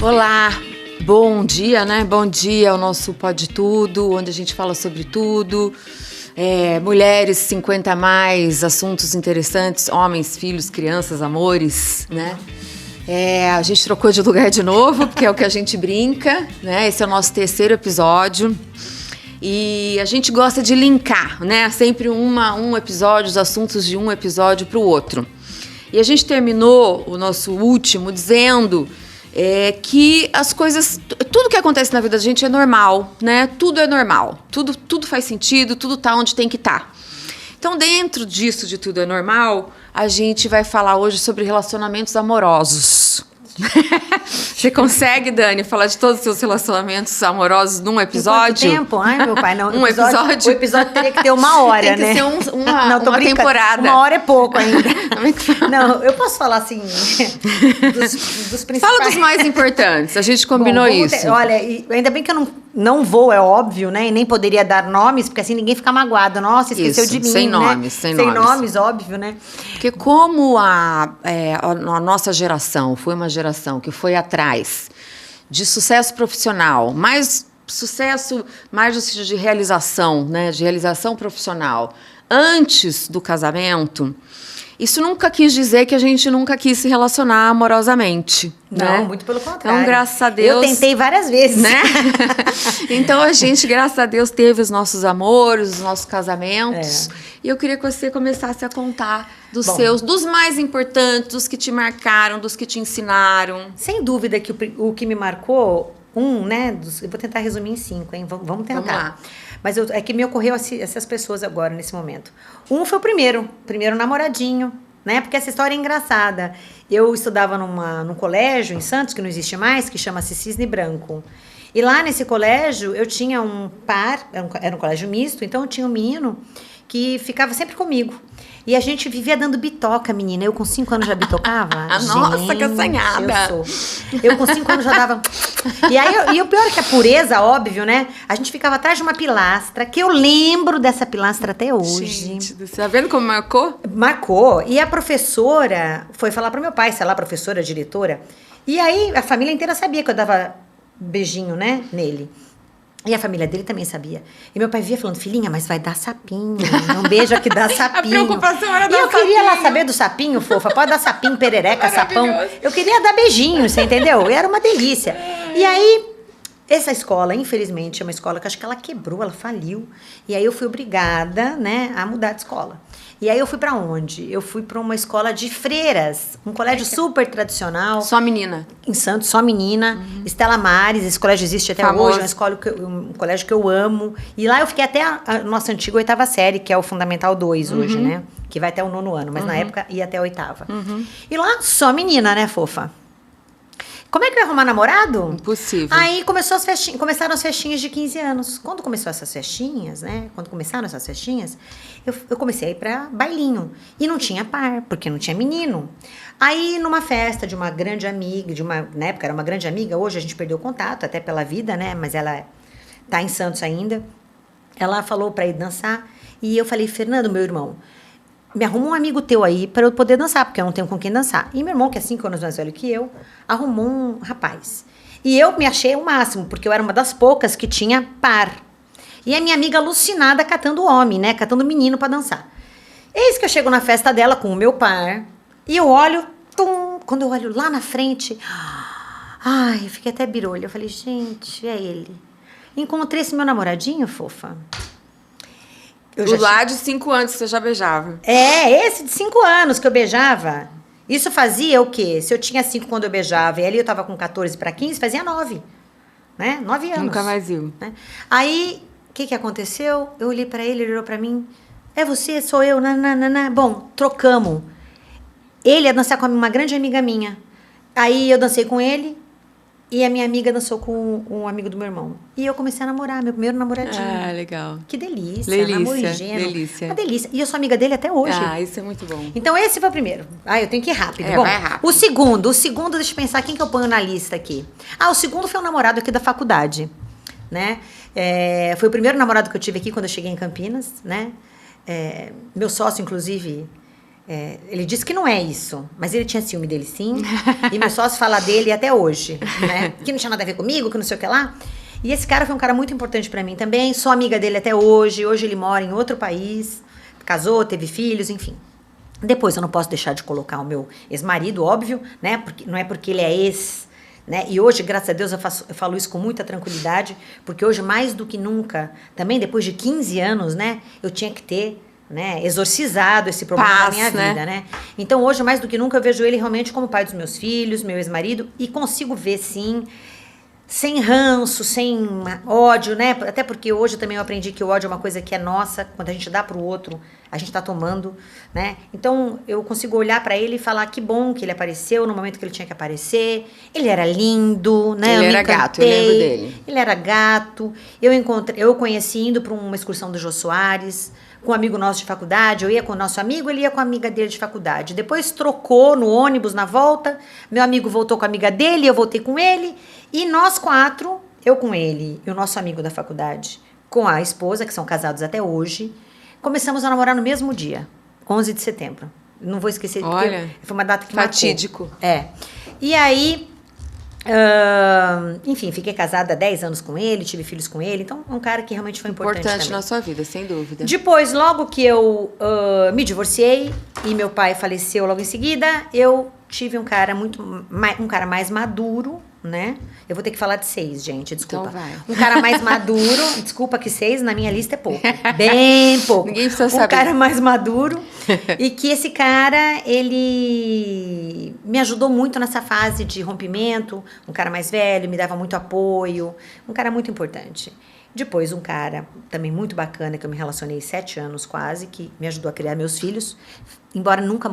Olá, bom dia, né? Bom dia ao nosso Pode Tudo, onde a gente fala sobre tudo. Mulheres 50 a mais, assuntos interessantes, homens, filhos, crianças, amores, né? A gente trocou de lugar de novo, porque é o que a gente brinca, né? Esse é o nosso terceiro episódio. E a gente gosta de linkar, né? Sempre um episódio, os assuntos de um episódio para o outro. E a gente terminou o nosso último dizendo que as coisas, tudo que acontece na vida da gente é normal, né? Tudo é normal, tudo faz sentido, tudo tá onde tem que estar. Então, dentro disso de tudo é normal, a gente vai falar hoje sobre relacionamentos amorosos. Você consegue, Dani, falar de todos os seus relacionamentos amorosos num episódio? Em quanto tempo? Ai, meu pai, não. Um episódio? O episódio teria que ter 1 hora, tem que né? ser uma temporada. 1 hora é pouco ainda. Não, eu posso falar assim, dos principais. Fala dos mais importantes, a gente combinou isso. Olha, ainda bem que eu não vou, é óbvio, né? E nem poderia dar nomes, porque assim ninguém fica magoado. Nossa, esqueceu de mim, sem né? nomes, sem nomes, óbvio, né? Porque como a nossa geração foi uma geração que foi atrás de sucesso profissional, mais sucesso, mais no sentido de realização, né? De realização profissional, antes do casamento, isso nunca quis dizer que a gente nunca quis se relacionar amorosamente. Não, né? muito pelo contrário. Então, graças a Deus... Eu tentei várias vezes. Né? Então, a gente, graças a Deus, teve os nossos amores, os nossos casamentos. E eu queria que você começasse a contar dos mais importantes, dos que te marcaram, dos que te ensinaram. Sem dúvida que o que me marcou, né? Eu vou tentar resumir em 5, hein? Vamos tentar. Vamos lá. Mas é que me ocorreu essas pessoas agora, nesse momento. Foi o primeiro namoradinho, né? Porque essa história é engraçada. Eu estudava num colégio em Santos, que não existe mais, que chama-se Cisne Branco. E lá nesse colégio, eu tinha um par, era um colégio misto, então eu tinha um menino que ficava sempre comigo. E a gente vivia dando bitoca, menina. Eu com 5 anos já bitocava. Nossa, que assanhada. Eu com 5 anos já dava... E o pior é que a pureza, óbvio, né? A gente ficava atrás de uma pilastra, que eu lembro dessa pilastra até hoje. Gente, você tá vendo como marcou? Marcou. E a professora foi falar pro meu pai, sei lá, a professora, a diretora. E aí a família inteira sabia que eu dava beijinho, né, nele. E a família dele também sabia. E meu pai via falando, filhinha, mas vai dar sapinho. Não beija que dá sapinho. A preocupação era dar sapinho. E eu queria lá saber do sapinho, fofa. Pode dar sapinho, perereca, sapão. Eu queria dar beijinho, você entendeu? E era uma delícia. E aí, essa escola, infelizmente, é uma escola que acho que ela quebrou, ela faliu. E aí eu fui obrigada, né, a mudar de escola. E aí eu fui pra onde? Eu fui pra uma escola de freiras, um colégio super tradicional. Só menina. Em Santos, só menina. Estela Maris, esse colégio existe até hoje, um colégio que eu amo. E lá eu fiquei até a nossa antiga 8ª série, que é o Fundamental 2 hoje, né? Que vai até o 9º ano, mas na época ia até a 8ª. E lá, só menina, né, fofa? Como é que eu ia arrumar namorado? Impossível. Aí começaram as festinhas de 15 anos. Quando começaram essas festinhas, eu comecei a ir pra bailinho. E não tinha par, porque não tinha menino. Aí, numa festa de uma grande amiga, na época era uma grande amiga, hoje a gente perdeu o contato, até pela vida, né? Mas ela tá em Santos ainda. Ela falou pra ir dançar. E eu falei, Fernando, meu irmão, me arruma um amigo teu aí para eu poder dançar, porque eu não tenho com quem dançar. E meu irmão, que é 5 anos mais velho que eu, arrumou um rapaz. E eu me achei o máximo, porque eu era uma das poucas que tinha par. E a minha amiga alucinada catando homem, né? Catando menino para dançar. Eis que eu chego na festa dela com o meu par, e eu olho, quando eu olho lá na frente, ai, eu fiquei até birolho. Eu falei, gente, é ele. Encontrei esse meu namoradinho, fofa. Lá de 5 anos você já beijava. Esse de 5 anos que eu beijava. Isso fazia o quê? Se eu tinha 5 quando eu beijava e ali eu tava com 14 para 15, fazia 9. Né? 9 anos. Nunca mais viu. Né? Aí, o que aconteceu? Eu olhei para ele olhou para mim. É você? Sou eu? Nananana. Bom, trocamos. Ele ia dançar com uma grande amiga minha. Aí eu dancei com ele. E a minha amiga dançou com um amigo do meu irmão. E eu comecei a namorar, meu primeiro namoradinho. Ah, legal. Que delícia. Delícia. Uma delícia. E eu sou amiga dele até hoje. Ah, isso é muito bom. Então esse foi o primeiro. Eu tenho que ir rápido. Bom, vai rápido. O segundo, deixa eu pensar, quem que eu ponho na lista aqui? O segundo foi um namorado aqui da faculdade, né? Foi o primeiro namorado que eu tive aqui quando eu cheguei em Campinas, né? Meu sócio, inclusive, Ele disse que não é isso, mas ele tinha ciúme dele sim. E meu sócio fala dele até hoje, né? Que não tinha nada a ver comigo, que não sei o que lá. E esse cara foi um cara muito importante pra mim também. Sou amiga dele até hoje. Hoje ele mora em outro país. Casou, teve filhos, enfim. Depois eu não posso deixar de colocar o meu ex-marido, óbvio, né? Porque, não é porque ele é ex, né? E hoje, graças a Deus, eu falo isso com muita tranquilidade. Porque hoje, mais do que nunca, também depois de 15 anos, né? Eu tinha que ter, né, exorcizado esse problema da minha vida, né? Então hoje, mais do que nunca, eu vejo ele realmente como pai dos meus filhos, meu ex-marido. E consigo ver, sim... Sem ranço, sem ódio, né? Até porque hoje também eu aprendi que o ódio é uma coisa que é nossa. Quando a gente dá pro outro, a gente tá tomando, né? Então, eu consigo olhar pra ele e falar que bom que ele apareceu no momento que ele tinha que aparecer. Ele era lindo, né? Ele era gato, eu lembro dele. Ele era gato. Eu o conheci indo pra uma excursão do Jô Soares, com um amigo nosso de faculdade. Eu ia com o nosso amigo, ele ia com a amiga dele de faculdade. Depois trocou no ônibus na volta. Meu amigo voltou com a amiga dele, eu voltei com ele. E nós 4, eu com ele e o nosso amigo da faculdade, com a esposa, que são casados até hoje, começamos a namorar no mesmo dia, 11 de setembro. Não vou esquecer, porque foi uma data que fatídico. marcou. E aí, enfim, fiquei casada há 10 anos com ele, tive filhos com ele, então é um cara que realmente foi importante na sua vida, sem dúvida. Depois, logo que eu me divorciei e meu pai faleceu logo em seguida, eu tive um cara mais maduro, né? Eu vou ter que falar de 6, gente, desculpa. Então vai. Um cara mais maduro, desculpa que 6 na minha lista é pouco, bem pouco. Ninguém precisa saber. Um cara mais maduro e que esse cara, ele me ajudou muito nessa fase de rompimento, um cara mais velho, me dava muito apoio, um cara muito importante. Depois, um cara também muito bacana, que eu me relacionei 7 anos quase, que me ajudou a criar meus filhos, embora nunca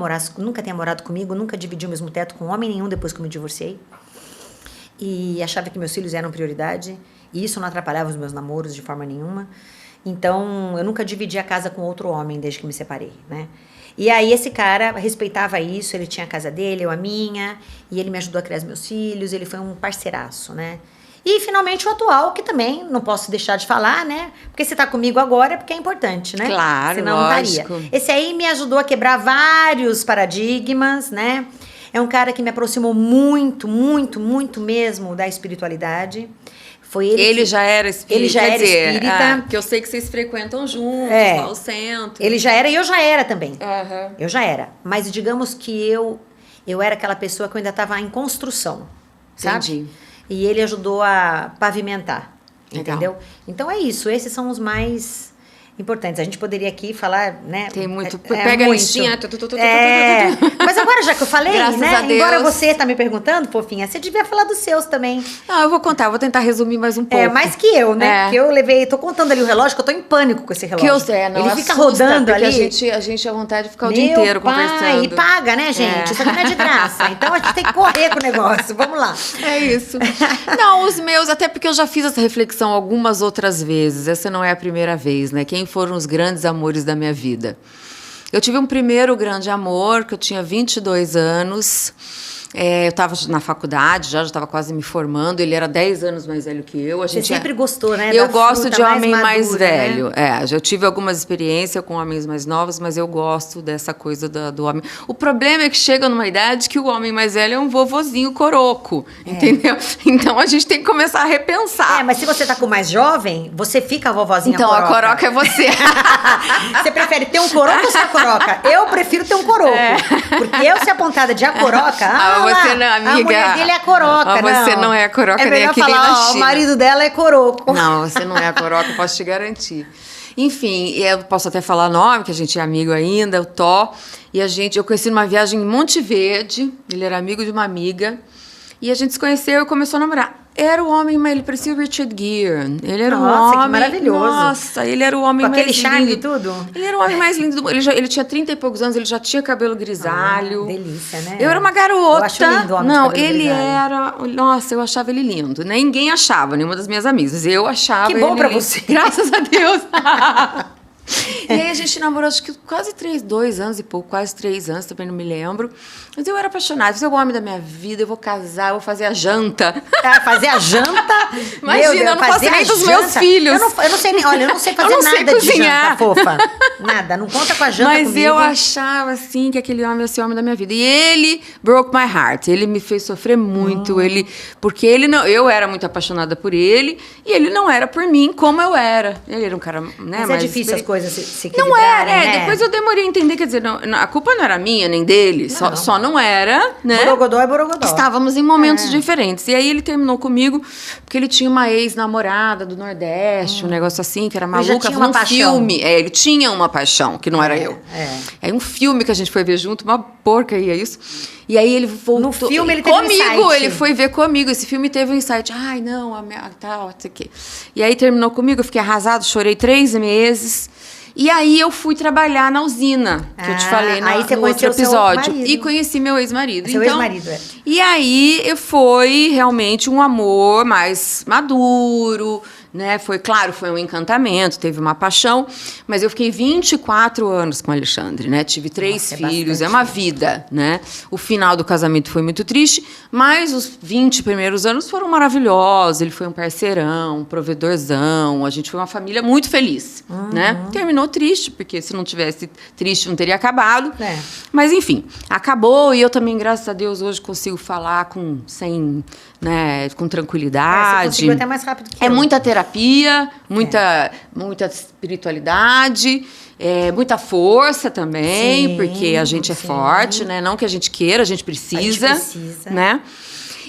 tenha morado comigo, nunca dividi o mesmo teto com homem nenhum depois que eu me divorciei. E achava que meus filhos eram prioridade, e isso não atrapalhava os meus namoros de forma nenhuma. Então, eu nunca dividi a casa com outro homem desde que me separei, né? E aí, esse cara respeitava isso, ele tinha a casa dele, eu a minha, e ele me ajudou a criar os meus filhos, ele foi um parceiraço, né? E, finalmente, o atual, que também não posso deixar de falar, né? Porque se tá comigo agora é porque é importante, né? Claro, senão lógico. Não estaria. Esse aí me ajudou a quebrar vários paradigmas, né? É um cara que me aproximou muito, muito, muito mesmo da espiritualidade. Foi ele já era espírita. Ele já era espírita. Porque eu sei que vocês frequentam juntos, lá ao centro. Ele já era e eu já era também. Uhum. Eu já era. Mas digamos que eu era aquela pessoa que eu ainda estava em construção, sabe? Entendi. E ele ajudou a pavimentar, Legal. entendeu? Então é isso, esses são os mais importantes. A gente poderia aqui falar, né? Tem muito. Pega a listinha. Mas agora, já que eu falei, Graças né? a Deus. Embora você tá me perguntando, fofinha, você devia falar dos seus também. Não, eu vou contar, vou tentar resumir mais um pouco. Mais que eu, né? Porque eu tô contando ali o relógio, que eu tô em pânico com esse relógio. Ele fica rodando ali. A gente tem vontade de ficar o dia inteiro conversando. E paga, né, gente? Isso aqui não é de graça. Então a gente tem que correr com o negócio. Vamos lá. É isso. Não, os meus, até porque eu já fiz essa reflexão algumas outras vezes. Essa não é a primeira vez, né? Quem foram os grandes amores da minha vida? Eu tive um primeiro grande amor, que eu tinha 22 anos. Eu estava na faculdade, já estava quase me formando. Ele era 10 anos mais velho que eu. Você sempre gostou, né? Eu gosto de homem mais velho. Né? Já tive algumas experiências com homens mais novos, mas eu gosto dessa coisa do homem. O problema é que chega numa idade que o homem mais velho é um vovozinho coroco, entendeu? Então a gente tem que começar a repensar. Mas se você tá com o mais jovem, você fica a vovozinha então, coroca. Então a coroca é você. Você prefere ter um coroco ou ser a coroca? Eu prefiro ter um coroco. Porque eu ser apontada de a coroca... você não, amiga. A mulher dele é coroca, Você não é a coroca nem aqui nem na China. O marido dela é coroco. Não, você não é a coroca, posso te garantir. Enfim, eu posso até falar nome, que a gente é amigo ainda, o Tó. E eu conheci numa viagem em Monte Verde, ele era amigo de uma amiga. E a gente se conheceu e começou a namorar. Era o homem, mas ele parecia o Richard Gere. Ele era um homem... que maravilhoso. Nossa, ele era o homem mais lindo. Com aquele charme e tudo? Ele era o homem mais lindo do mundo. Ele tinha 30 e poucos anos, ele já tinha cabelo grisalho. Delícia, né? Eu era uma garota. Eu acho lindo o homem Não, de cabelo ele grisalho. era... Nossa, eu achava ele lindo. Ninguém achava, nenhuma das minhas amigas. Eu achava Que bom ele pra lindo. você. Graças a Deus. E aí a gente namorou, acho que quase 2 anos e pouco, quase 3 anos, também não me lembro. Mas eu era apaixonada, você é o homem da minha vida, eu vou casar, eu vou fazer a janta. Fazer a janta? Imagina, eu não faço nem dos meus filhos. Eu não sei nem, olha, eu não sei fazer nada de janta, fofa. Nada, não conta com a janta Mas comigo. eu achava, assim, que aquele homem ia ser o homem da minha vida. E ele broke my heart, ele me fez sofrer muito, porque ele não, eu era muito apaixonada por ele, e ele não era por mim como eu era. Ele era um cara, né? Mas é difícil as coisas se não equilibrarem, era, né? depois eu demorei a entender, quer dizer, a culpa não era minha, nem dele, só não era, né? Borogodó é borogodó. Estávamos em momentos diferentes. E aí ele terminou comigo, porque ele tinha uma ex-namorada do Nordeste, um negócio assim, que era maluca, tinha uma paixão. filme. Ele tinha uma paixão, que não era eu. É um filme que a gente foi ver junto, uma porcaria isso. E aí ele voltou. No filme ele teve comigo, um insight. ele foi ver comigo. Esse filme teve um insight. Ai, não, tal, não sei o quê. E aí terminou comigo, eu fiquei arrasada, chorei 3 meses. E aí eu fui trabalhar na usina, que eu te falei no outro episódio. E conheci meu ex-marido. Seu ex-marido, E aí foi realmente um amor mais maduro, né? Foi, claro, foi um encantamento, teve uma paixão, mas eu fiquei 24 anos com o Alexandre, né? Tive 3 filhos, é uma vida, né? O final do casamento foi muito triste, mas os 20 primeiros anos foram maravilhosos. Ele foi um parceirão, um provedorzão, a gente foi uma família muito feliz, né? Terminou triste, porque se não tivesse triste não teria acabado. Mas enfim, acabou e eu também, graças a Deus, hoje consigo falar com tranquilidade. Você conseguiu até mais rápido que eu. Muita terapia, muita espiritualidade, muita força também, porque a gente é forte, né? Não que a gente queira, a gente precisa. Né?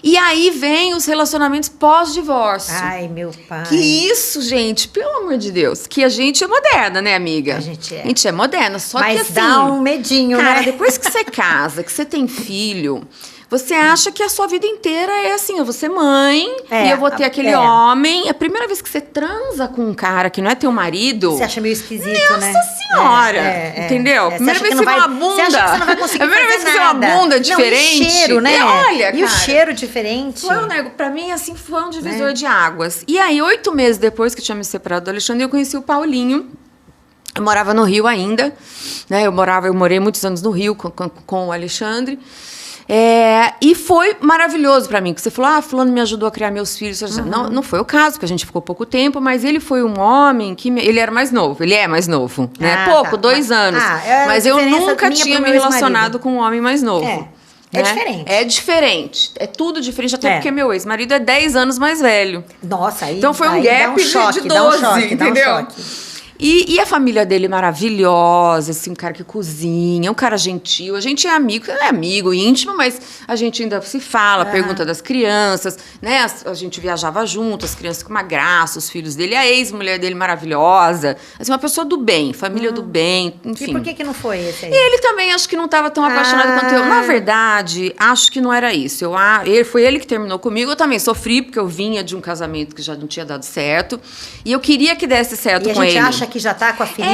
E aí vem os relacionamentos pós-divórcio. Ai, meu pai. Que isso, gente, pelo amor de Deus. Que a gente é moderna, né, amiga? A gente é. A gente é moderna, só Mas que assim... dá um medinho, cara, né? depois que você casa, que você tem filho... Você acha que a sua vida inteira é assim, eu vou ser mãe e eu vou ter aquele homem. A primeira vez que você transa com um cara que não é teu marido... Você acha meio esquisito, né? Nossa Senhora! Entendeu? Primeira vez que você vê uma bunda... Você acha que você não vai conseguir a primeira vez que você vê uma bunda diferente... Não, e o cheiro, né? Olha, cara, o cheiro diferente. Pra mim, assim, foi um divisor de águas. E aí, 8 meses depois que eu tinha me separado do Alexandre, eu conheci o Paulinho. Eu morava no Rio ainda, né? Eu morei muitos anos no Rio com o Alexandre. E foi maravilhoso pra mim, porque você falou, fulano me ajudou a criar meus filhos. Não foi o caso, porque a gente ficou pouco tempo, mas ele foi um homem que... Ele era mais novo, ele é mais novo, né? Pouco, 2 anos. Mas eu nunca tinha me relacionado com um homem mais novo. É diferente. É diferente. É tudo diferente, até porque meu ex-marido é 10 anos mais velho. Nossa, aí então foi um gap de 12, entendeu? E a família dele é maravilhosa, assim, um cara que cozinha, um cara gentil. A gente é amigo, não é amigo íntimo, mas a gente ainda se fala, pergunta das crianças, né? A gente viajava junto, as crianças com uma graça, os filhos dele, a ex-mulher dele maravilhosa. Assim, uma pessoa do bem, família do bem, enfim. E por que não foi esse aí? E ele também, acho que não estava tão apaixonado quanto eu. Na verdade, acho que não era isso. Foi ele que terminou comigo, eu também sofri, porque eu vinha de um casamento que já não tinha dado certo. E eu queria que desse certo com ele. E a gente acha que já tá com a ferida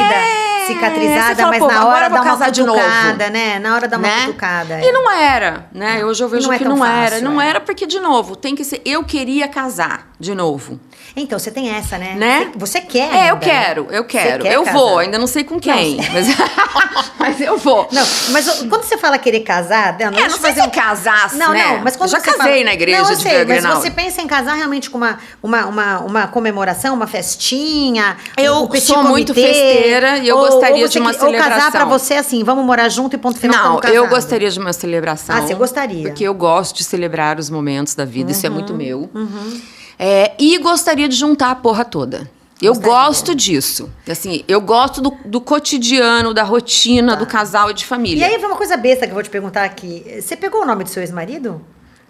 cicatrizada, fala, mas na hora dá uma cutucada, né? Na hora dá uma cutucada. E não era, né? Hoje eu vejo que não era. Fácil, não era porque, de novo, tem que ser... Eu queria casar de novo. Então, você tem essa, né? Você quer ainda, eu quero. Eu casar. vou, ainda não sei com quem. Mas eu vou. Não, mas quando você fala querer casar... Não sei se casasse, né? Não, mas quando eu já casei na igreja de Vila Grenal. Mas você pensa em casar realmente com uma comemoração, uma festinha? Eu sou muito festeira e eu gostaria de uma celebração. Ou casar pra você assim, vamos morar junto e ponto final. Não, eu gostaria de uma celebração. Você gostaria? Porque eu gosto de celebrar os momentos da vida, isso é muito meu. E gostaria de juntar a porra toda. Eu gosto disso. Assim, eu gosto do cotidiano, da rotina do casal e de família. E aí, uma coisa besta que eu vou te perguntar aqui. Você pegou o nome do seu ex-marido?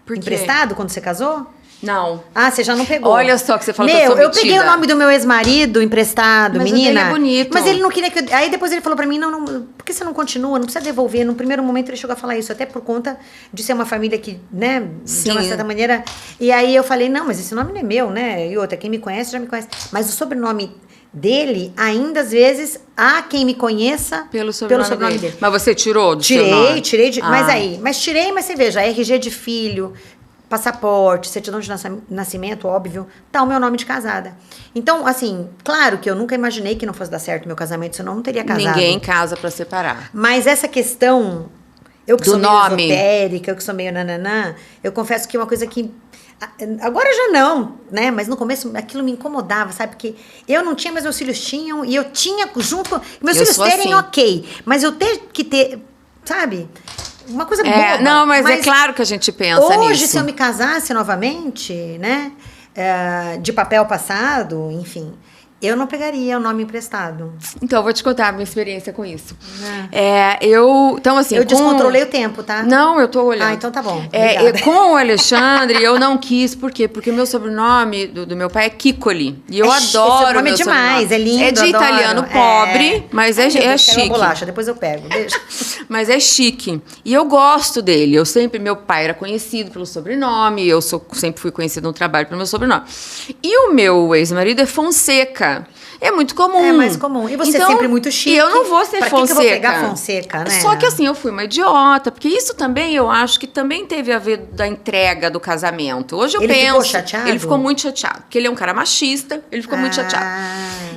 Por quê? Emprestado quando você casou? Não. Você já não pegou. Olha só que você falou que eu sou metida. Eu peguei o nome do meu ex-marido emprestado, mas menina. Mas ele é bonito. Mas ele não queria que... Aí depois ele falou pra mim, não, por que você não continua? Não precisa devolver. No primeiro momento ele chegou a falar isso, até por conta de ser uma família que, né, de uma certa maneira... E aí eu falei, não, mas esse nome não é meu, né? E outra, quem me conhece já me conhece. Mas o sobrenome dele, ainda às vezes, há quem me conheça pelo sobrenome dele. Mas você tirou do seu nome? Tirei, mas tirei, mas você veja, RG de filho... passaporte, certidão de nascimento, óbvio, tá o meu nome de casada. Então, assim, claro que eu nunca imaginei que não fosse dar certo o meu casamento, senão eu não teria casado. Ninguém casa pra separar. Mas essa questão, eu que Do sou meio nome. esotérica, eu que sou meio nananã, eu confesso que é uma coisa que... Agora já não, né? Mas no começo aquilo me incomodava, sabe? Porque eu não tinha, mas meus filhos tinham, e eu tinha junto... Meus Eu filhos sou terem, assim. ok. Mas eu ter que ter, sabe? Uma coisa boba. Não, mas é claro que a gente pensa hoje, nisso. se eu me casasse novamente, né? De papel passado, enfim... Eu não pegaria o nome emprestado. Então, eu vou te contar a minha experiência com isso. É. Então, assim... Eu descontrolei o tempo, tá? Não, eu tô olhando. Então tá bom. Com o Alexandre, eu não quis. Por quê? Porque o meu sobrenome do meu pai é Kikoli. E eu adoro esse nome meu demais, sobrenome. é lindo, É de adoro. italiano pobre, mas Ai, meu Deus, quero chique. uma bolacha, depois eu pego. Beijo. Mas é chique. E eu gosto dele. Meu pai era conhecido pelo sobrenome, sempre fui conhecida no trabalho pelo meu sobrenome. E o meu ex-marido é Fonseca. É muito comum. É mais comum. E você é sempre muito chique. E eu não vou ser pra Fonseca. Que eu vou pegar Fonseca, né? Só que assim, eu fui uma idiota, porque isso também, eu acho que também teve a ver da entrega do casamento. Hoje eu penso... Ele ficou chateado? Ele ficou muito chateado, porque ele é um cara machista, ele ficou muito chateado.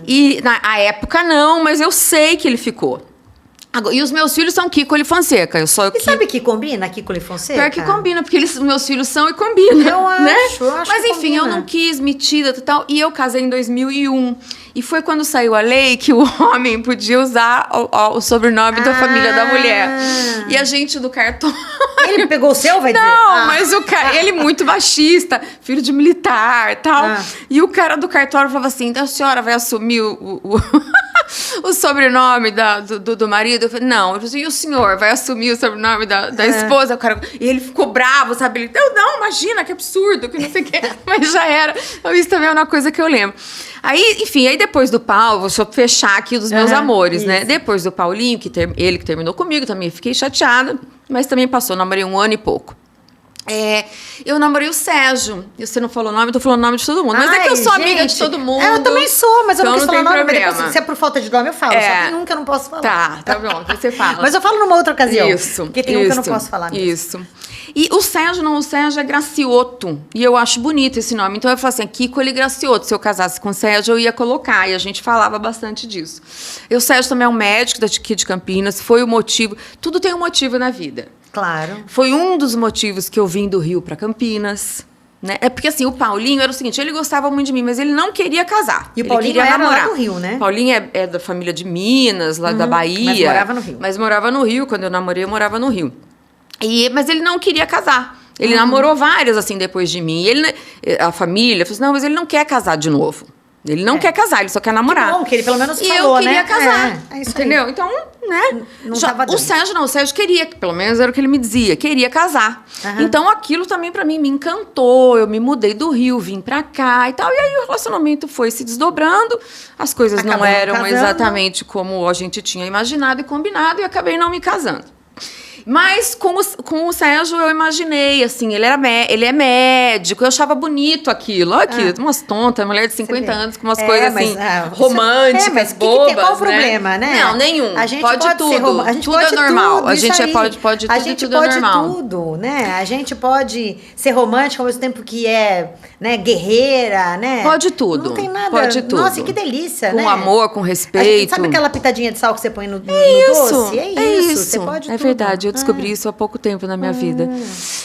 E na época não, mas eu sei que ele ficou. E os meus filhos são Kikoli Fonseca. Sabe que combina, Kikoli Fonseca? Pior que combina, porque meus filhos são e combinam. Eu acho, Mas que enfim, combina. eu não quis metida e tal. E eu casei em 2001. E foi quando saiu a lei que o homem podia usar o sobrenome da família da mulher. E a gente do cartório... Ele pegou o seu, vai dizer? Não, mas o cara, ele muito machista, filho de militar e tal. E o cara do cartório falava assim, a senhora vai assumir o sobrenome do marido? Eu falei, não. Eu falei, e o senhor vai assumir o sobrenome da esposa? O cara, e ele ficou bravo, sabe? Ele, não, imagina, que absurdo, que não sei o quê. Mas já era. Isso também é uma coisa que eu lembro. Aí, enfim, depois do Paulo, deixa eu fechar aqui dos meus amores, né? Depois do Paulinho, ele que terminou comigo, também fiquei chateada, mas também passou, namorei 1 ano e pouco. Eu namorei o Sérgio. Você não falou o nome, eu tô falando o nome de todo mundo. Mas é que eu sou amiga de todo mundo. Eu também sou, mas eu não quis falar o nome. Problema. Mas depois, se é por falta de nome, eu falo. Só tem um que eu não posso falar. Tá bom, você fala. Mas eu falo numa outra ocasião. Isso. Porque tem um que eu não posso falar mesmo. Isso. E o Sérgio é Gracioto. E eu acho bonito esse nome. Então eu falo assim, Kikoli Gracioto. Se eu casasse com o Sérgio, eu ia colocar. E a gente falava bastante disso. E o Sérgio também é um médico aqui de Campinas. Foi o motivo. Tudo tem um motivo na vida. Claro. Foi um dos motivos que eu vim do Rio para Campinas. Né? É porque assim, o Paulinho era o seguinte, ele gostava muito de mim, mas ele não queria casar. E o Paulinho era lá do Rio, né? O Paulinho é da família de Minas, lá da Bahia. Mas morava no Rio. Mas morava no Rio. Quando eu namorei, eu morava no Rio. Mas ele não queria casar. Ele namorou várias, assim, depois de mim. A família falou assim, não, mas ele não quer casar de novo. Ele não quer casar, ele só quer namorar. Que bom, que ele pelo menos falou, eu queria né? casar, isso entendeu? aí. Então, né? Não tava dando. O Sérgio queria, pelo menos era o que ele me dizia, queria casar. Então, aquilo também pra mim me encantou. Eu me mudei do Rio, vim pra cá e tal. E aí o relacionamento foi se desdobrando. As coisas não eram exatamente como a gente tinha imaginado e combinado. E acabei não me casando. Mas com o Sérgio eu imaginei, assim, ele é médico, eu achava bonito aquilo. Olha aqui, umas tontas, mulher de 50 anos com umas coisas assim, românticas, bobas, qual o problema, né? Não, nenhum. A gente pode tudo. A gente tudo pode é normal. Tudo, a gente pode tudo, a gente tudo pode é normal. tudo, né? A gente pode ser romântico ao mesmo tempo que é, né, guerreira, né? Pode tudo. Não tem nada. Pode tudo. Nossa, que delícia, com né? Com amor, com respeito. Sabe aquela pitadinha de sal que você põe no doce? É isso. Você pode é tudo. verdade, eu descobri isso há pouco tempo na minha vida.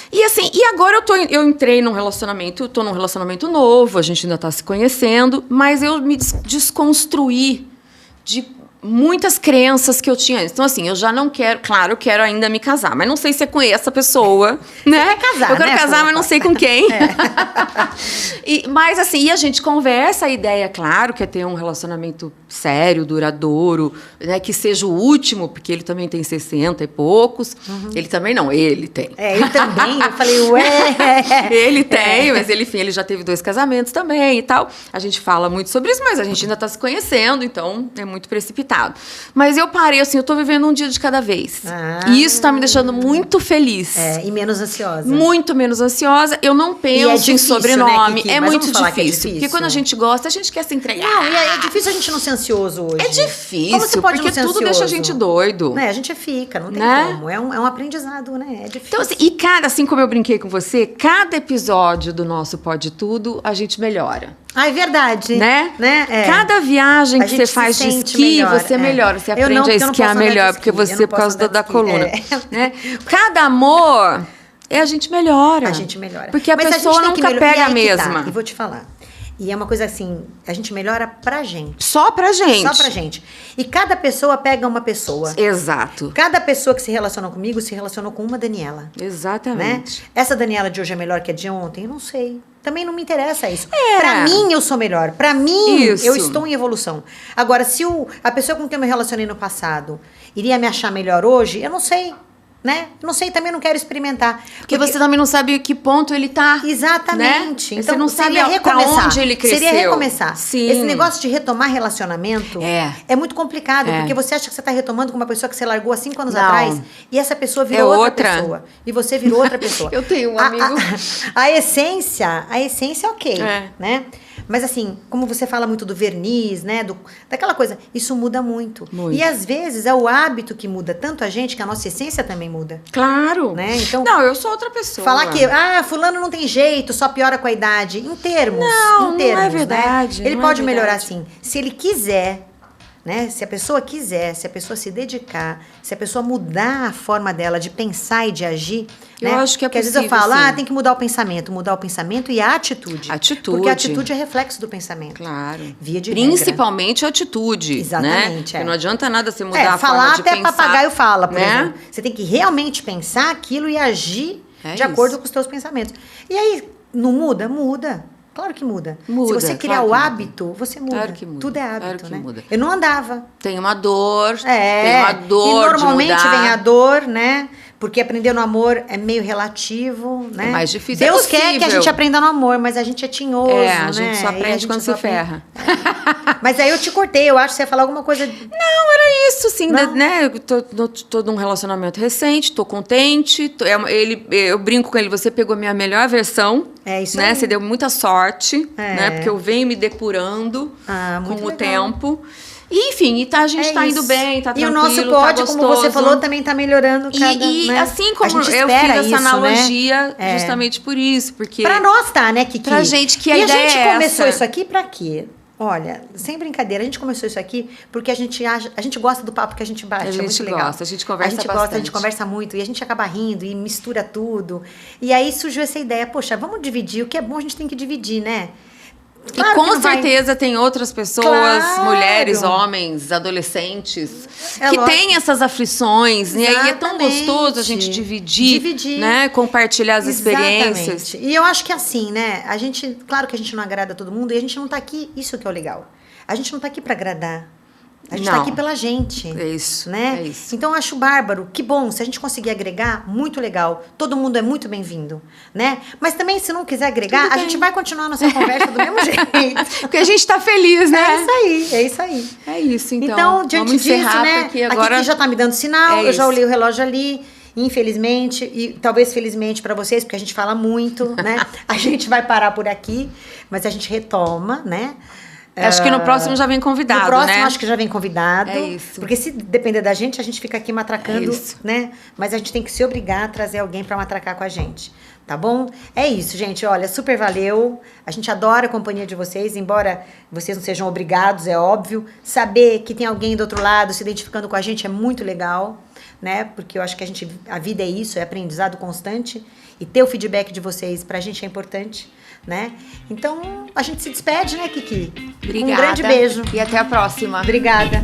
E assim, agora eu entrei num relacionamento, tô num relacionamento novo, a gente ainda tá se conhecendo, mas eu me desconstruí de muitas crenças que eu tinha antes. Então, assim, eu já não quero... Claro, eu quero ainda me casar, mas não sei se é com essa pessoa, né? Quer casar, eu quero né, casar, mas não sei com quem. É. Mas, assim, e a gente conversa, a ideia, claro, que é ter um relacionamento sério, duradouro, né? Que seja o último, porque ele também tem 60 e poucos. Ele também não, ele tem. Ele também. Eu falei, ué... Ele tem, mas enfim, ele já teve 2 casamentos também e tal. A gente fala muito sobre isso, mas a gente ainda está se conhecendo, então é muito precipitado. limitado. Mas eu parei, assim, eu tô vivendo um dia de cada vez. E isso tá me deixando muito feliz. E menos ansiosa. Muito menos ansiosa. Eu não penso em sobrenome. Né, Kiki? É Mas muito vamos falar que difícil. Porque quando a gente gosta, a gente quer se entregar. Não, e é difícil a gente não ser ansioso hoje. É difícil, como você pode porque não ser tudo ansioso? deixa a gente doido. A gente fica, não tem como. É um aprendizado, né? É difícil. Então, assim, e assim como eu brinquei com você, cada episódio do nosso Pode Tudo, a gente melhora. É verdade. Né? É. Cada viagem que você faz de esqui, melhor, você melhora. Você aprende a esquiar melhor, porque você, por causa da coluna. Né? Cada amor, a gente melhora. A gente melhora. Porque a pessoa nunca pega a mesma. E vou te falar. E é uma coisa assim, a gente melhora pra gente. Só pra gente. Só pra gente. E cada pessoa pega uma pessoa. Exato. Cada pessoa que se relaciona comigo se relacionou com uma Daniela. Exatamente. Né? Essa Daniela de hoje é melhor que a de ontem? Eu não sei. Também não me interessa isso. Pra mim, eu sou melhor. Pra mim, eu estou em evolução. Agora, se a pessoa com quem eu me relacionei no passado iria me achar melhor hoje, eu não sei. Né? Não sei, também não quero experimentar. Porque você também não sabe que ponto ele tá. Exatamente. Né? Então, você não sabe pra onde ele cresceu. Seria recomeçar. Sim. Esse negócio de retomar relacionamento é muito complicado, porque você acha que você tá retomando com uma pessoa que você largou há 5 anos atrás e essa pessoa virou outra pessoa. E você virou outra pessoa. Eu tenho um amigo. A essência, ok, né? Mas assim, como você fala muito do verniz, né? Daquela coisa, isso muda muito. E às vezes é o hábito que muda tanto a gente que a nossa essência também muda. Claro. Né? Então, não, eu sou outra pessoa. Falar que, fulano não tem jeito, só piora com a idade. Em termos. Não é verdade. Né? Ele pode melhorar assim. Se ele quiser. Né? Se a pessoa quiser, se a pessoa se dedicar, se a pessoa mudar a forma dela de pensar e de agir, eu acho que é possível. Porque às vezes eu falo, tem que mudar o pensamento e a atitude. Porque a atitude é reflexo do pensamento. Claro. Via de principalmente a atitude. Exatamente. Né? Não adianta nada você mudar a falar forma de até pensar. Papagaio fala, por exemplo. Você tem que realmente pensar aquilo e agir de acordo com os seus pensamentos. E aí, não muda? Muda. Claro que muda. Se você criar o hábito, você muda. Claro que muda. Tudo é hábito, né? Muda. Eu não andava. Tem uma dor. Tem uma dor. E normalmente vem a dor, né? Porque aprender no amor é meio relativo, né? É mais difícil. Deus quer que a gente aprenda no amor, mas a gente é tinhoso, a gente só aprende quando se ferra. Mas aí eu te cortei, eu acho que você ia falar alguma coisa... Não, era isso, sim, né? Eu tô num relacionamento recente, tô contente, eu brinco com ele, você pegou a minha melhor versão, isso né? aí. Você deu muita sorte, né? Porque eu venho me depurando com o tempo. E, enfim, a gente tá indo bem, tá tranquilo, e o nosso pod, como você falou, também tá melhorando né? Assim como eu fiz essa analogia, justamente por isso, porque... Pra nós né, Kiki? Pra gente que a ideia é essa. E a gente começou isso aqui pra quê? Olha, sem brincadeira, a gente começou isso aqui porque a gente gosta do papo que a gente bate, é muito legal. A gente conversa bastante. A gente conversa muito e a gente acaba rindo e mistura tudo. E aí surgiu essa ideia, poxa, vamos dividir, o que é bom a gente tem que dividir, né? Claro, e com certeza tem outras pessoas, mulheres, homens, adolescentes, que têm essas aflições. Exatamente. E aí é tão gostoso a gente dividir. Né? Compartilhar as experiências. E eu acho que assim, né? Claro que a gente não agrada todo mundo e a gente não tá aqui, isso que é o legal. A gente não tá aqui pra agradar. A gente tá aqui pela gente. É isso. Né? É isso. Então eu acho bárbaro. Que bom. Se a gente conseguir agregar, muito legal. Todo mundo é muito bem-vindo. Né? Mas também, se não quiser agregar, a gente vai continuar a nossa conversa do mesmo jeito. Porque a gente tá feliz, né? É isso aí. É isso, então. Então, diante disso, né? Agora... Aqui já tá me dando sinal. Eu já olhei o relógio ali. Infelizmente, e talvez felizmente para vocês, porque a gente fala muito, né? A gente vai parar por aqui, mas a gente retoma, né? Acho que no próximo já vem convidado, né? No próximo acho que já vem convidado. É isso. Porque se depender da gente, a gente fica aqui matracando, né? Mas a gente tem que se obrigar a trazer alguém para matracar com a gente, tá bom? É isso, gente. Olha, super valeu. A gente adora a companhia de vocês, embora vocês não sejam obrigados, é óbvio. Saber que tem alguém do outro lado se identificando com a gente é muito legal, né? Porque eu acho que a vida é isso, é aprendizado constante. E ter o feedback de vocês pra gente é importante, né? Então, a gente se despede, né, Kiki? Obrigada. Um grande beijo. E até a próxima. Obrigada.